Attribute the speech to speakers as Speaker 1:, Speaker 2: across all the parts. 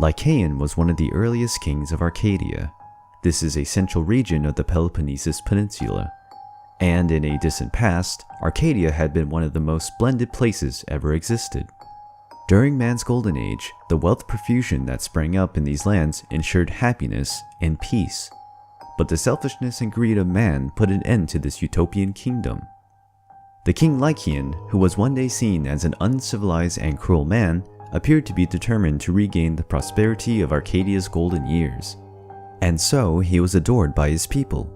Speaker 1: Lycaon was one of the earliest kings of Arcadia. This is a central region of the Peloponnesus Peninsula. And in a distant past, Arcadia had been one of the most splendid places ever existed. During man's golden age, the wealth profusion that sprang up in these lands ensured happiness and peace. But the selfishness and greed of man put an end to this utopian kingdom. The king Lycaon, who was one day seen as an uncivilized and cruel man, appeared to be determined to regain the prosperity of Arcadia's golden years. And so he was adored by his people.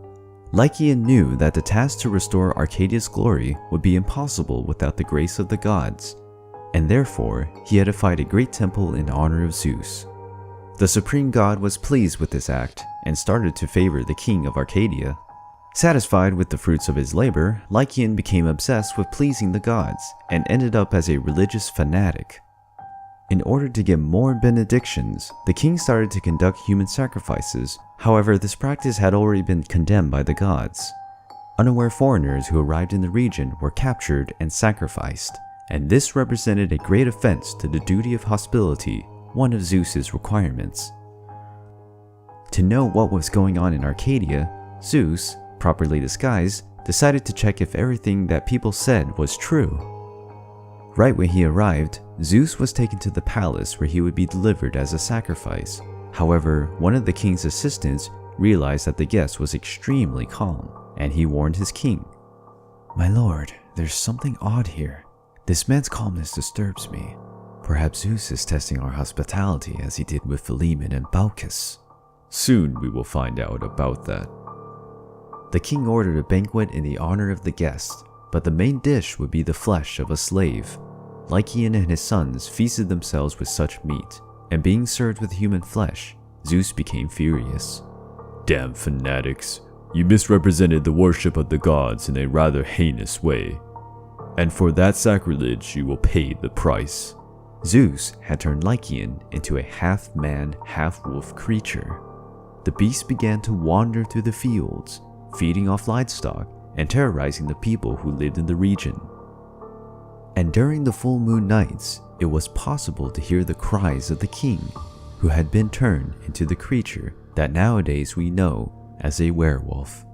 Speaker 1: Lycaon knew that the task to restore Arcadia's glory would be impossible without the grace of the gods, and therefore he had to fight a great temple in honor of Zeus. The supreme god was pleased with this act and started to favor the king of Arcadia. Satisfied with the fruits of his labor, Lycaon became obsessed with pleasing the gods and ended up as a religious fanatic. In order to get more benedictions, the king started to conduct human sacrifices. However, this practice had already been condemned by the gods. Unaware foreigners who arrived in the region were captured and sacrificed, and this represented a great offense to the duty of hospitality, one of Zeus's requirements. To know what was going on in Arcadia, Zeus, properly disguised, decided to check if everything that people said was true. Right when he arrived, Zeus was taken to the palace where he would be delivered as a sacrifice. However, one of the king's assistants realized that the guest was extremely calm, and he warned his king. "My lord, there's something odd here. This man's calmness disturbs me. Perhaps Zeus is testing our hospitality as he did with Philemon and Baucis."
Speaker 2: "Soon we will find out about that."
Speaker 1: The king ordered a banquet in the honor of the guest, but the main dish would be the flesh of a slave. Lycaon and his sons feasted themselves with such meat, and being served with human flesh, Zeus became furious.
Speaker 2: "Damn fanatics, you misrepresented the worship of the gods in a rather heinous way, and for that sacrilege you will pay the price."
Speaker 1: Zeus had turned Lycaon into a half-man, half-wolf creature. The beast began to wander through the fields, feeding off livestock and terrorizing the people who lived in the region. And during the full moon nights, it was possible to hear the cries of the king, who had been turned into the creature that nowadays we know as a werewolf.